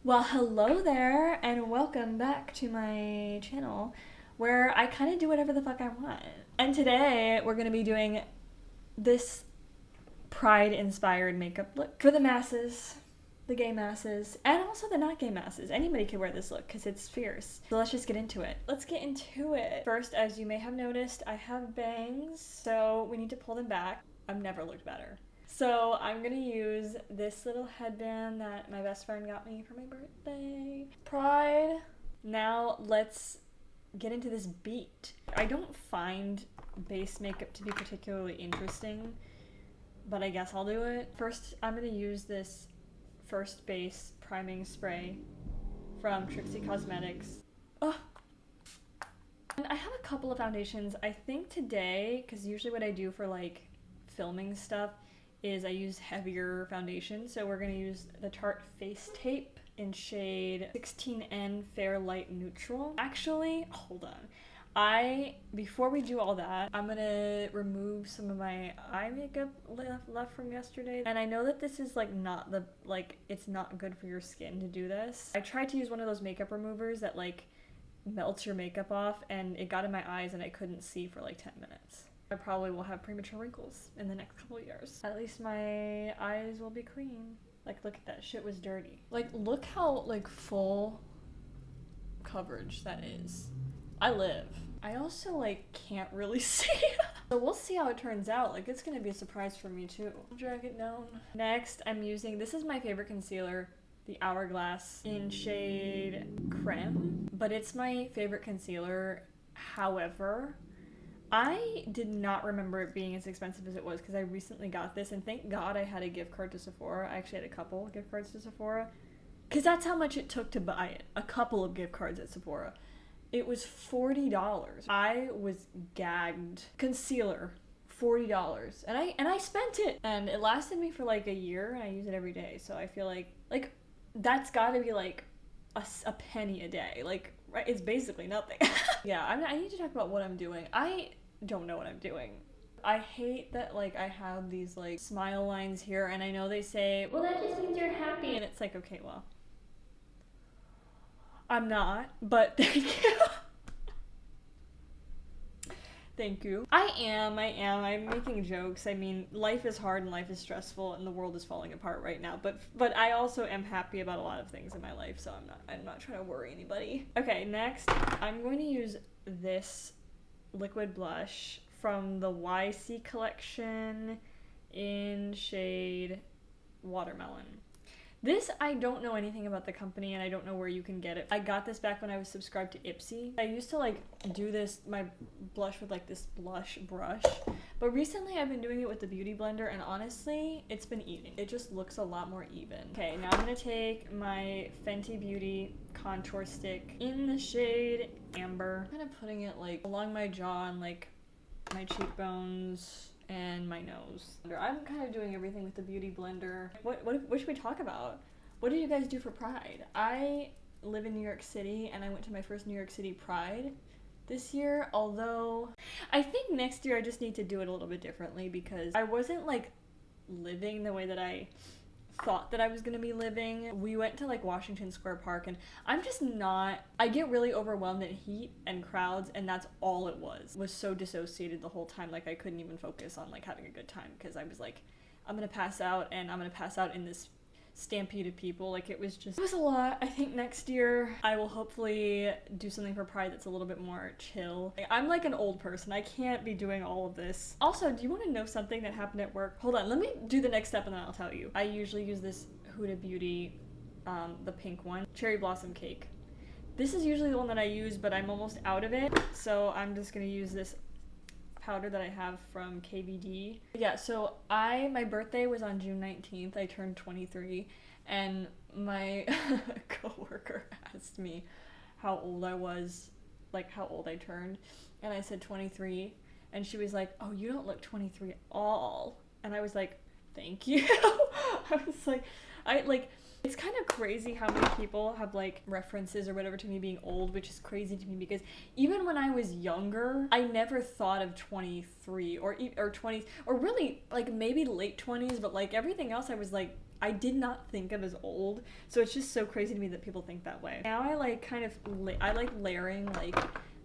Well, hello there, and welcome back to my channel where I kind of do whatever the fuck I want. And today we're going to be doing this Pride inspired makeup look for the masses, the gay masses, and also the not gay masses. Anybody can wear this look because it's fierce. So let's just get into it. Let's get into it. First, as you may have noticed, I have bangs, so we need to pull them back. I've never looked better. So I'm gonna use this little headband that my best friend got me for my birthday. Pride. Now let's get into this beat. I don't find base makeup to be particularly interesting, but I guess I'll do it. First, I'm gonna use this First Base priming spray from Trixie Cosmetics. Oh. And I have a couple of foundations. I think today, because usually what I do for like filming stuff is I use heavier foundation, so we're gonna use the Tarte Face Tape in shade 16N Fair Light Neutral. Actually, hold on. Before we do all that, I'm gonna remove some of my eye makeup left from yesterday. And I know that this is like not the, it's not good for your skin to do this. I tried to use one of those makeup removers that like melts your makeup off, and it got in my eyes and I couldn't see for like 10 minutes. I probably will have premature wrinkles in the next couple of years. At least my eyes will be clean. Like, look at that, shit was dirty. Like, look how, like, full coverage that is. I live. I also, like, can't really see. So we'll see how it turns out. Like, it's gonna be a surprise for me, too. I'll drag it down. Next, I'm using, this is my favorite concealer, the Hourglass in shade Creme. But it's my favorite concealer. However, I did not remember it being as expensive as it was because I recently got this, and thank God I had a gift card to Sephora. I actually had a couple gift cards to Sephora because that's how much it took to buy it. A couple of gift cards at Sephora. It was $40. I was gagged. Concealer, $40, and I spent it, and it lasted me for like a year, and I use it every day. So I feel like that's got to be like a penny a day. Like, right, it's basically nothing. Yeah, I need to talk about what I'm doing. I don't know what I'm doing. I hate that, like, I have these, like, smile lines here, and I know they say, well, that just means you're happy, and it's like, okay, well, I'm not, but thank you. Thank you. I am. I'm making jokes. I mean, life is hard and life is stressful and the world is falling apart right now. But I also am happy about a lot of things in my life, so I'm not trying to worry anybody. Okay, next, I'm going to use this liquid blush from the YC collection in shade Watermelon. This, I don't know anything about the company, and I don't know where you can get it. I got this back when I was subscribed to Ipsy. I used to like do this, my blush with like this blush brush, but recently I've been doing it with the Beauty Blender, and honestly, it's been eating. It just looks a lot more even. Okay, now I'm gonna take my Fenty Beauty contour stick in the shade Amber. I'm kind of putting it like along my jaw and like my cheekbones and my nose. I'm kind of doing everything with the Beauty Blender. What should we talk about? What did you guys do for Pride? I live in New York City, and I went to my first New York City Pride this year, although I think next year I just need to do it a little bit differently because I wasn't like living the way that I thought that I was gonna be living. We went to like Washington Square Park, and I'm just not, I get really overwhelmed at heat and crowds, and that's all it was so dissociated the whole time. Like, I couldn't even focus on like having a good time because I was like, I'm gonna pass out, and I'm gonna pass out in this stampede of people. Like, it was a lot. I think next year I will hopefully do something for Pride that's a little bit more chill. I'm like an old person. I can't be doing all of this. Also, do you want to know something that happened at work? Hold on, let me do the next step and then I'll tell you. I usually use this Huda Beauty, the pink one, Cherry Blossom Cake. This is usually the one that I use, but I'm almost out of it, so I'm just gonna use this powder that I have from KVD. Yeah, so my birthday was on June 19th. I turned 23, and my coworker asked me how old I was, like how old I turned, and I said 23, and she was like, oh, you don't look 23 at all. And I was like, thank you. I was like, it's kind of crazy how many people have like references or whatever to me being old, which is crazy to me because even when I was younger, I never thought of 23 or 20 or really like maybe late 20s, but like everything else I was like I did not think of as old. So it's just so crazy to me that people think that way. Now I like kind of, I like layering like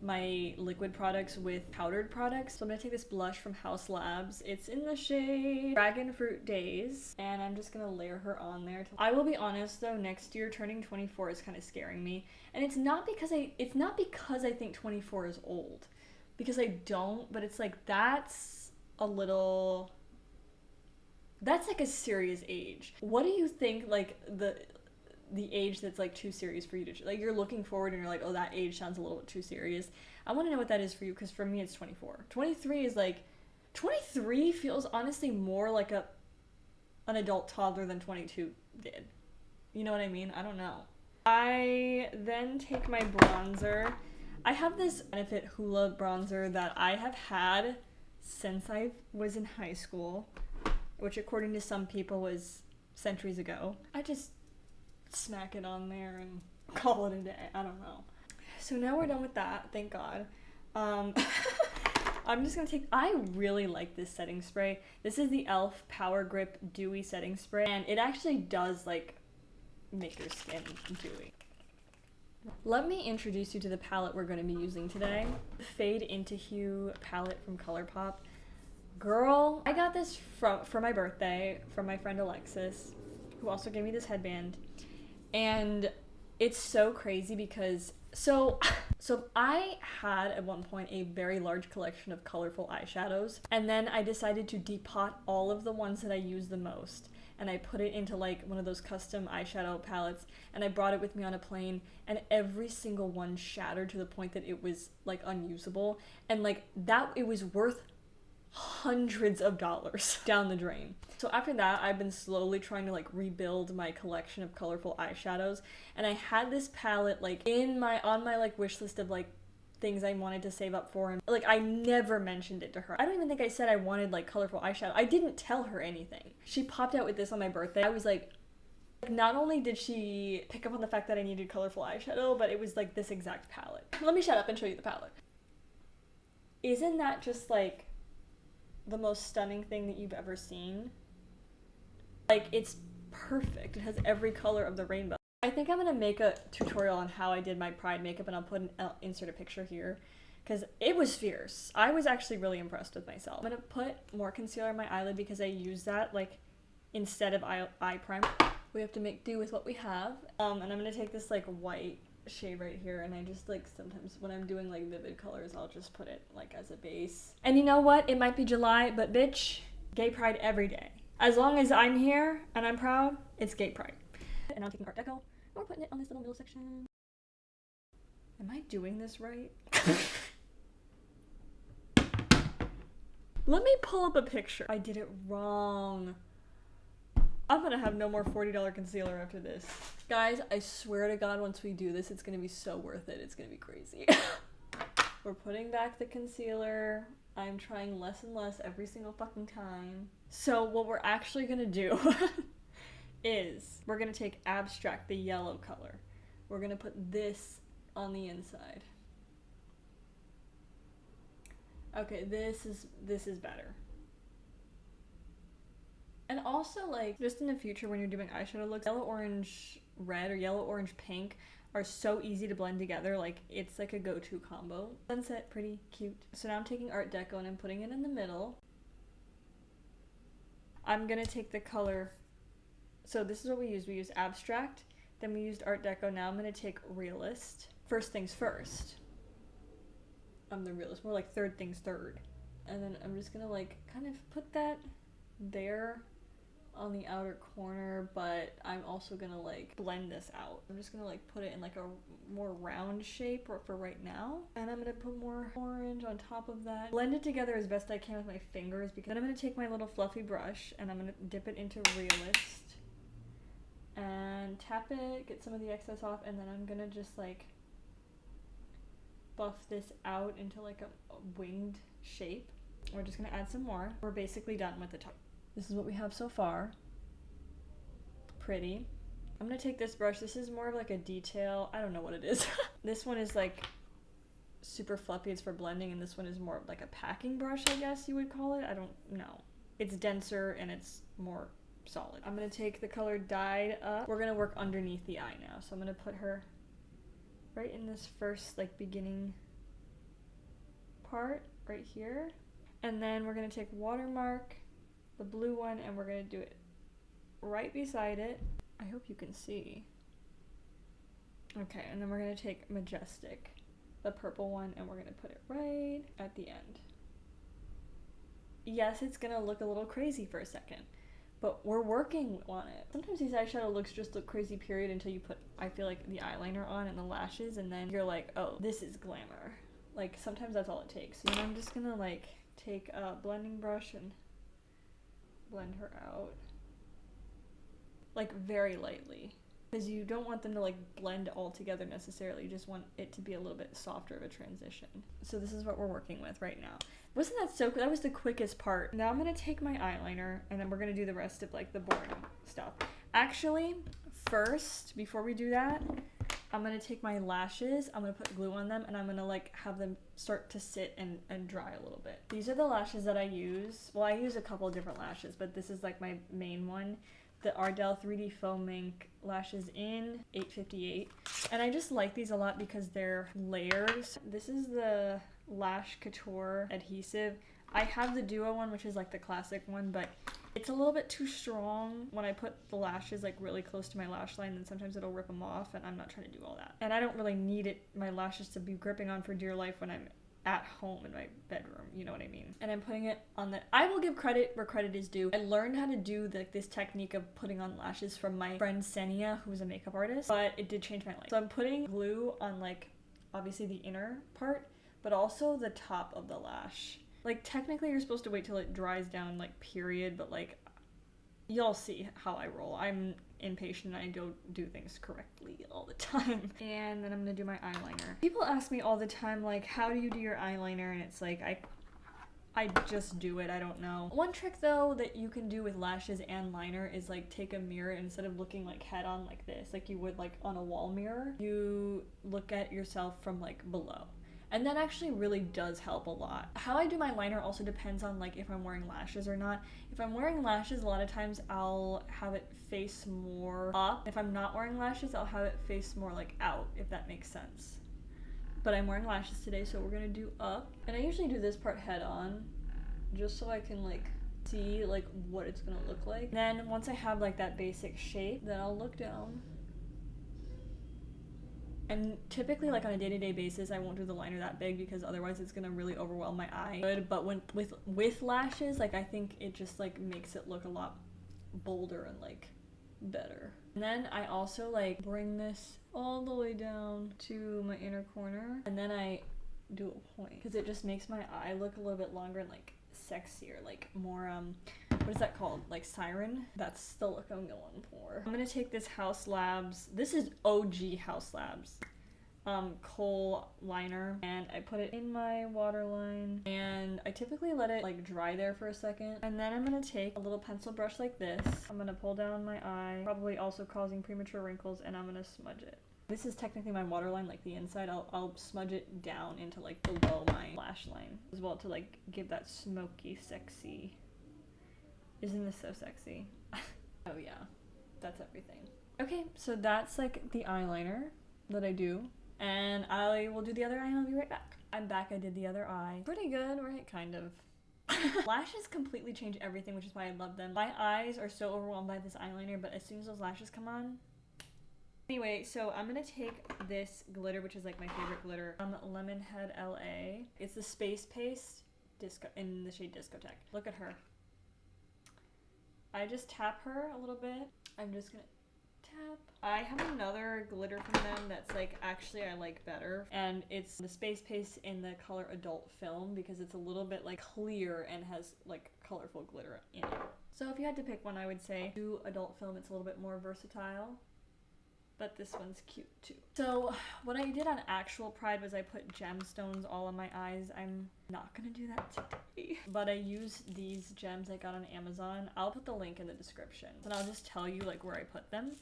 my liquid products with powdered products. So I'm gonna take this blush from Haus Labs. It's in the shade Dragon Fruit Days, and I'm just gonna layer her on there. I will be honest though, next year turning 24 is kind of scaring me, and it's not because I think 24 is old, because I don't, but it's like that's like a serious age. What do you think, like the age that's like too serious for you to, like, you're looking forward and you're like, oh, that age sounds a little bit too serious? I want to know what that is for you, because for me it's 24. 23 is like, 23 feels honestly more like an adult toddler than 22 did. You know what I mean? I don't know. I then take my bronzer. I have this Benefit Hoola bronzer that I have had since I was in high school, which according to some people was centuries ago. I just smack it on there and call it a day. I don't know. So now we're done with that, thank God. I'm just gonna take, I really like this setting spray. This is the e.l.f. Power Grip Dewy Setting Spray, and it actually does like make your skin dewy. Let me introduce you to the palette we're going to be using today. Fade Into Hue palette from ColourPop. Girl, I got this for my birthday from my friend Alexis, who also gave me this headband. And it's so crazy because so I had at one point a very large collection of colorful eyeshadows, and then I decided to depot all of the ones that I use the most, and I put it into like one of those custom eyeshadow palettes, and I brought it with me on a plane, and every single one shattered to the point that it was like unusable, and like that, it was worth hundreds of dollars down the drain. So after that, I've been slowly trying to like rebuild my collection of colorful eyeshadows, and I had this palette like on my like wish list of like things I wanted to save up for, and like I never mentioned it to her. I don't even think I said I wanted like colorful eyeshadow. I didn't tell her anything. She popped out with this on my birthday. I was like, not only did she pick up on the fact that I needed colorful eyeshadow, but it was like this exact palette. Let me shut up and show you the palette. Isn't that just like the most stunning thing that you've ever seen? Like, it's perfect. It has every color of the rainbow. I think I'm gonna make a tutorial on how I did my Pride makeup, and I'll insert a picture here, because it was fierce. I was actually really impressed with myself. I'm gonna put more concealer on my eyelid because I use that like instead of eye primer. We have to make do with what we have. And I'm gonna take this like white shade right here, and I just like sometimes when I'm doing like vivid colors, I'll just put it like as a base. And you know what? It might be July, but bitch, gay pride every day. As long as I'm here and I'm proud, it's gay pride. And I'm taking Art Deco, and we're putting it on this little middle section. Am I doing this right? Let me pull up a picture. I did it wrong. I'm gonna have no more $40 concealer after this. Guys, I swear to God, once we do this, it's gonna be so worth it. It's gonna be crazy. We're putting back the concealer. I'm trying less and less every single fucking time. So what we're actually gonna do is we're gonna take Abstract, the yellow color. We're gonna put this on the inside. Okay, this is better. And also, like, just in the future when you're doing eyeshadow looks, yellow orange red or yellow orange pink are so easy to blend together. Like, it's like a go-to combo. Sunset, pretty cute. So now I'm taking Art Deco and I'm putting it in the middle. I'm gonna take the color, so this is what we used. We used Abstract, then we used Art Deco. Now I'm gonna take Realist. First things first. I'm the realist, more like third things third. And then I'm just gonna like kind of put that there on the outer corner, but I'm also gonna like blend this out. I'm just gonna like put it in like a more round shape for right now, and I'm gonna put more orange on top of that. Blend it together as best I can with my fingers, because then I'm gonna take my little fluffy brush and I'm gonna dip it into Realist and tap it, get some of the excess off, and then I'm gonna just like buff this out into like a winged shape. We're just gonna add some more. We're basically done with the top. This is what we have so far. Pretty. I'm gonna take this brush. This is more of like a detail. I don't know what it is. This one is like super fluffy. It's for blending, and this one is more like a packing brush, I guess you would call it. I don't know. It's denser and it's more solid. I'm gonna take the color Dyed Up. We're gonna work underneath the eye now. So I'm gonna put her right in this first like beginning part right here. And then we're gonna take Watermark, the blue one, and we're gonna do it right beside it. I hope you can see. Okay, and then we're gonna take Majestic, the purple one, and we're gonna put it right at the end. Yes, it's gonna look a little crazy for a second, but we're working on it. Sometimes these eyeshadow looks just look crazy, period, until you put, I feel like, the eyeliner on and the lashes, and then you're like, oh, this is glamour. Like, sometimes that's all it takes. And I'm just gonna, like, take a blending brush and blend her out. Like, very lightly. Because you don't want them to, like, blend all together necessarily. You just want it to be a little bit softer of a transition. So this is what we're working with right now. Wasn't that so cool? That was the quickest part. Now I'm gonna take my eyeliner, and then we're gonna do the rest of, like, the boring stuff. Actually, first, before we do that, I'm gonna take my lashes, I'm gonna put glue on them, and I'm gonna like have them start to sit and dry a little bit. These are the lashes that I use. Well, I use a couple of different lashes, but this is like my main one. The Ardell 3D Foam Ink lashes in 858. And I just like these a lot because they're layers. This is the Lash Couture adhesive. I have the Duo one, which is like the classic one, but it's a little bit too strong when I put the lashes like really close to my lash line, and sometimes it'll rip them off, and I'm not trying to do all that. And I don't really need my lashes to be gripping on for dear life when I'm at home in my bedroom, you know what I mean? And I'm putting it on the, I will give credit where credit is due. I learned how to do this technique of putting on lashes from my friend Senia, who's a makeup artist, but it did change my life. So I'm putting glue on like, obviously the inner part, but also the top of the lash. Like technically you're supposed to wait till it dries down, like period, but like you'll see how I roll. I'm impatient and I don't do things correctly all the time. And then I'm gonna do my eyeliner. People ask me all the time, like, how do you do your eyeliner? And it's like, I just do it, I don't know. One trick though that you can do with lashes and liner is like take a mirror, instead of looking like head on like this, like you would like on a wall mirror, you look at yourself from like below. And that actually really does help a lot. How I do my liner also depends on like if I'm wearing lashes or not. If I'm wearing lashes, a lot of times I'll have it face more up. If I'm not wearing lashes, I'll have it face more like out, if that makes sense. But I'm wearing lashes today, so we're gonna do up. And I usually do this part head on, just so I can like see like what it's gonna look like. Then once I have like that basic shape, then I'll look down. And typically, like on a day-to-day basis, I won't do the liner that big because otherwise it's gonna really overwhelm my eye. But when with lashes, like I think it just like makes it look a lot bolder and like better. And then I also like bring this all the way down to my inner corner, and then I do a point because it just makes my eye look a little bit longer and like sexier, like more what is that called? Like siren? That's the look I'm going for. I'm gonna take this Haus Labs, this is OG Haus Labs, kohl liner, and I put it in my waterline, and I typically let it like dry there for a second, and then I'm gonna take a little pencil brush like this. I'm gonna pull down my eye, probably also causing premature wrinkles, and I'm gonna smudge it. This is technically my waterline, like the inside. I'll smudge it down into like below my lash line as well to like give that smoky, sexy. Isn't this so sexy? Oh yeah, that's everything. Okay, so that's like the eyeliner that I do, and I will do the other eye and I'll be right back. I'm back, I did the other eye. Pretty good, right? Kind of. Lashes completely change everything, which is why I love them. My eyes are so overwhelmed by this eyeliner, but as soon as those lashes come on. Anyway, so I'm gonna take this glitter, which is like my favorite glitter, Lemonhead LA. It's the Space Paste Disco in the shade Discotheque. Look at her. I just tap her a little bit. I'm just gonna tap. I have another glitter from them that's like actually I like better, and it's the Space Paste in the color Adult Film because it's a little bit like clear and has like colorful glitter in it. So if you had to pick one, I would say do Adult Film. It's a little bit more versatile. But this one's cute too. So what I did on actual Pride was I put gemstones all on my eyes. I'm not gonna do that today. But I used these gems I got on Amazon. I'll put the link in the description. And I'll just tell you like where I put them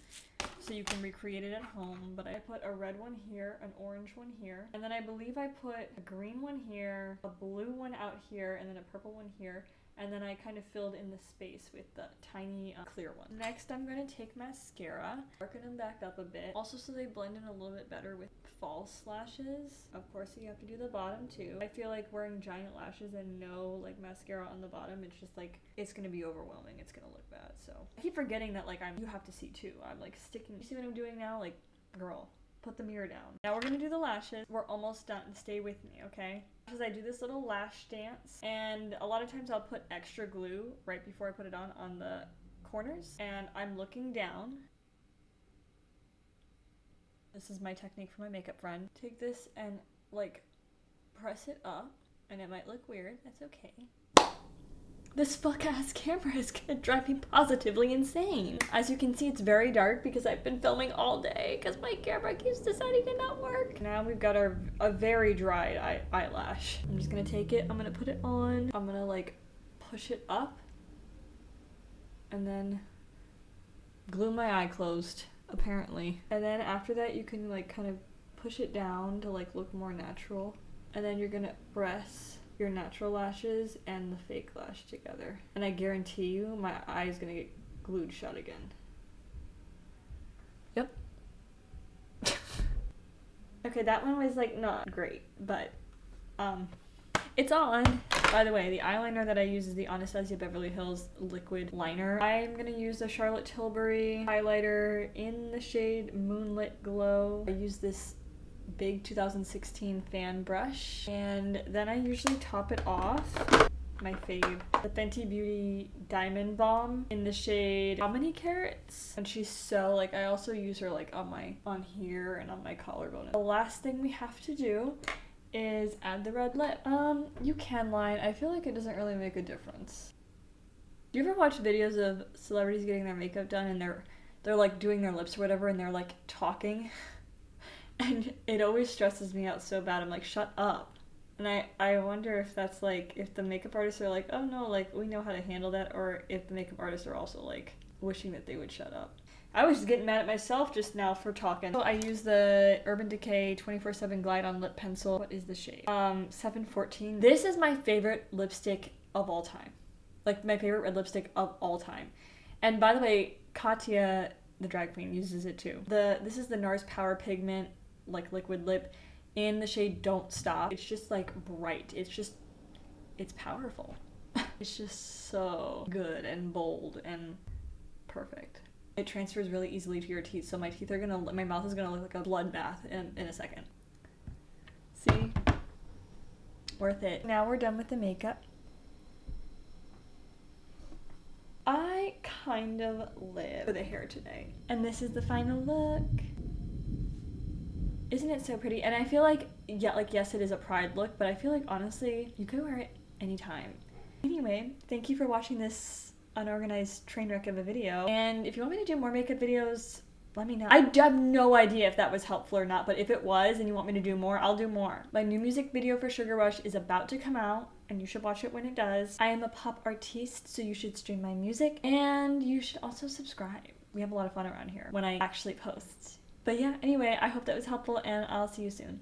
so you can recreate it at home. But I put a red one here, an orange one here, and then I believe I put a green one here, a blue one out here, and then a purple one here. and then I kind of filled in the space with the tiny clear one. Next, I'm gonna take mascara, darken them back up a bit, also so they blend in a little bit better with false lashes. Of course, you have to do the bottom too. I feel like wearing giant lashes and no like mascara on the bottom, it's just like, it's gonna be overwhelming. It's gonna look bad. So I keep forgetting that like you have to see too. I'm like sticking, you see what I'm doing now? Like, girl, put the mirror down. Now we're gonna do the lashes. We're almost done. Stay with me, okay? Because I do this little lash dance, and a lot of times I'll put extra glue right before I put it on the corners, and I'm looking down. This is my technique for my makeup friend. Take this and like press it up, and it might look weird. That's okay. This fuck-ass camera is gonna drive me positively insane. As you can see, it's very dark because I've been filming all day because my camera keeps deciding to not work. Now we've got a very dry eyelash. I'm just gonna take it, I'm gonna put it on, I'm gonna like push it up, and then glue my eye closed, apparently. And then after that, you can like kind of push it down to like look more natural. And then you're gonna press your natural lashes and the fake lash together. And I guarantee you my eye is gonna get glued shut again. Yep. Okay, that one was like not great, but it's on. By the way, the eyeliner that I use is the Anastasia Beverly Hills liquid liner. I'm gonna use the Charlotte Tilbury highlighter in the shade Moonlit Glow. I use this big 2016 fan brush, and then I usually top it off. My fave, the Fenty Beauty Diamond Balm in the shade How Many Carats? And she's so like, I also use her like on here and on my collarbone. The last thing we have to do is add the red lip. You can line. I feel like it doesn't really make a difference. Do you ever watch videos of celebrities getting their makeup done and they're like doing their lips or whatever and they're like talking? And it always stresses me out so bad. I'm like, shut up. And I wonder if that's like, if the makeup artists are like, oh no, like we know how to handle that, or if the makeup artists are also like wishing that they would shut up. I was getting mad at myself just now for talking. So I use the Urban Decay 24/7 Glide On Lip Pencil. What is the shade? 714. This is my favorite lipstick of all time. Like my favorite red lipstick of all time. And by the way, Katya, the drag queen, uses it too. This is the NARS Power Pigment like liquid lip in the shade Don't Stop. It's just like bright. It's powerful. It's just so good and bold and perfect. It transfers really easily to your teeth, so my mouth is gonna look like a bloodbath in a second. See? Worth it. Now we're done with the makeup. I kind of live for the hair today. And this is the final look. Isn't it so pretty? And I feel like, yeah, like yes, it is a Pride look, but I feel like honestly, you could wear it anytime. Anyway, thank you for watching this unorganized train wreck of a video. And if you want me to do more makeup videos, let me know. I have no idea if that was helpful or not, but if it was and you want me to do more, I'll do more. My new music video for Sugar Rush is about to come out, and you should watch it when it does. I am a pop artiste, so you should stream my music, and you should also subscribe. We have a lot of fun around here when I actually post. But yeah, anyway, I hope that was helpful, and I'll see you soon.